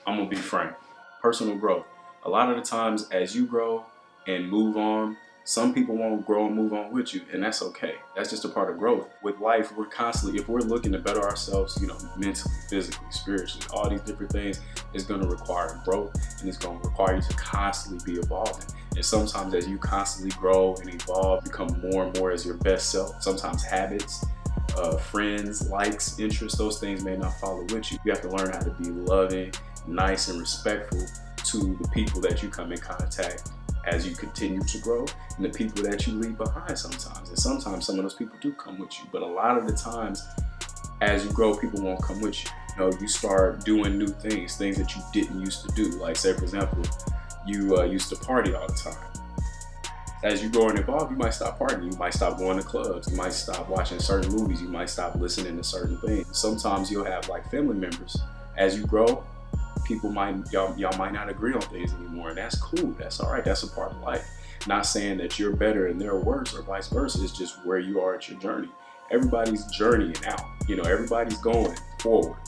I'm gonna be frank. Personal growth. A lot of the times as you grow and move on, some people won't grow and move on with you, and that's okay. That's just a part of growth. With life, we're constantly, if we're looking to better ourselves, mentally, physically, spiritually, all these different things, it's gonna require growth, and it's gonna require you to constantly be evolving. And sometimes as you constantly grow and evolve, become more and more as your best self, sometimes habits, friends, likes, interests, those things may not follow with you. You have to learn how to be loving, nice, and respectful to the people that you come in contact as you continue to grow, and the people that you leave behind sometimes. And sometimes some of those people do come with you, but a lot of the times as you grow, people won't come with you. You start doing new things that you didn't used to do. Like, say for example, you used to party all the time. As you grow and evolve, you might stop partying, you might stop going to clubs, you might stop watching certain movies, you might stop listening to certain things. Sometimes you'll have like family members. As you grow, y'all might not agree on things anymore, and that's cool. That's all right. That's a part of life. Not saying that you're better and they're worse or vice versa. It's just where you are at your journey. Everybody's journeying out. Everybody's going forward.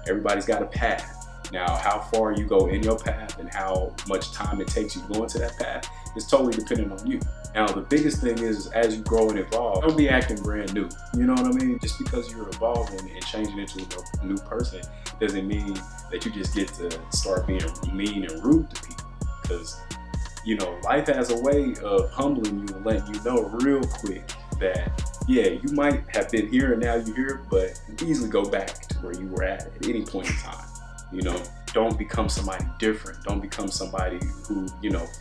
Everybody's got a path. Now, how far you go in your path and how much time it takes you to go into that path is totally dependent on you. Now, the biggest thing is as you grow and evolve, don't be acting brand new. You know what I mean? Just because you're evolving and changing into a new person doesn't mean that you just get to start being mean and rude to people. Because, life has a way of humbling you and letting you know real quick that, yeah, you might have been here and now you're here, but easily go back to where you were at any point in time. Don't become somebody different. Don't become somebody who,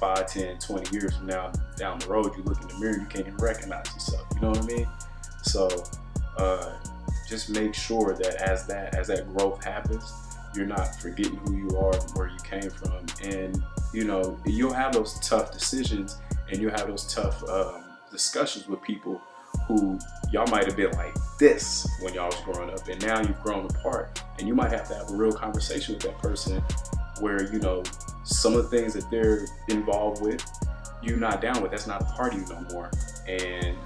5, 10, 20 years from now down the road, you look in the mirror, you can't even recognize yourself. You know what I mean? So just make sure that as that growth happens, you're not forgetting who you are and where you came from. And, you'll have those tough decisions and you'll have those tough discussions with people who y'all might have been like this when y'all was growing up, and now you've grown apart, and you might have to have a real conversation with that person where some of the things that they're involved with, you're not down with. That's not a part of you no more, and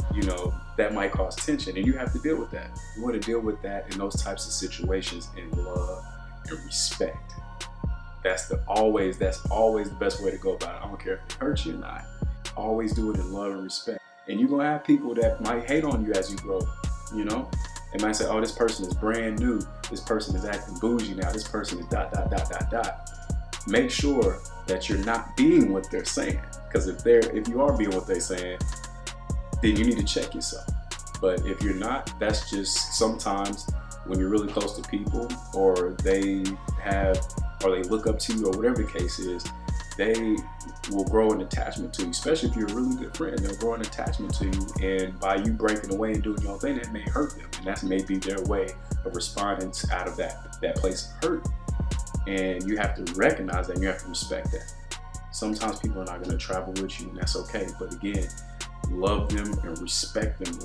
that might cause tension, and you have to deal with that. You want to deal with that in those types of situations in love and respect. That's always the best way to go about it. I don't care if it hurts you or not. Always do it in love and respect. And you're gonna have people that might hate on you as you grow. They might say, oh, this person is brand new. This person is acting bougie now. This person is ... Make sure that you're not being what they're saying. Because if you are being what they're saying, then you need to check yourself. But if you're not, that's just sometimes when you're really close to people, or they look up to you, or whatever the case is, they will grow an attachment to you, especially if you're a really good friend. They'll grow an attachment to you, and by you breaking away and doing your own thing, that may hurt them, and that may be their way of responding out of that place of hurt. And you have to recognize that, and you have to respect that. Sometimes people are not going to travel with you, and that's okay. But again, love them and respect them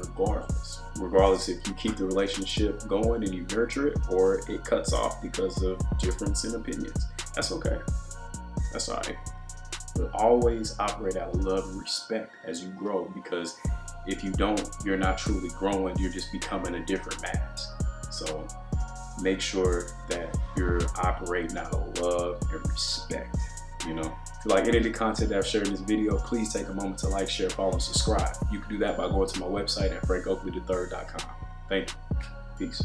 regardless if you keep the relationship going and you nurture it, or it cuts off because of difference in opinions. That's okay. That's all right. But always operate out of love and respect as you grow, because if you don't, you're not truly growing. You're just becoming a different mask. So make sure that you're operating out of love and respect. If you like any of the content that I've shared in this video, please take a moment to like, share, follow, and subscribe. You can do that by going to my website at frankoakley3rd.com. Thank you. Peace.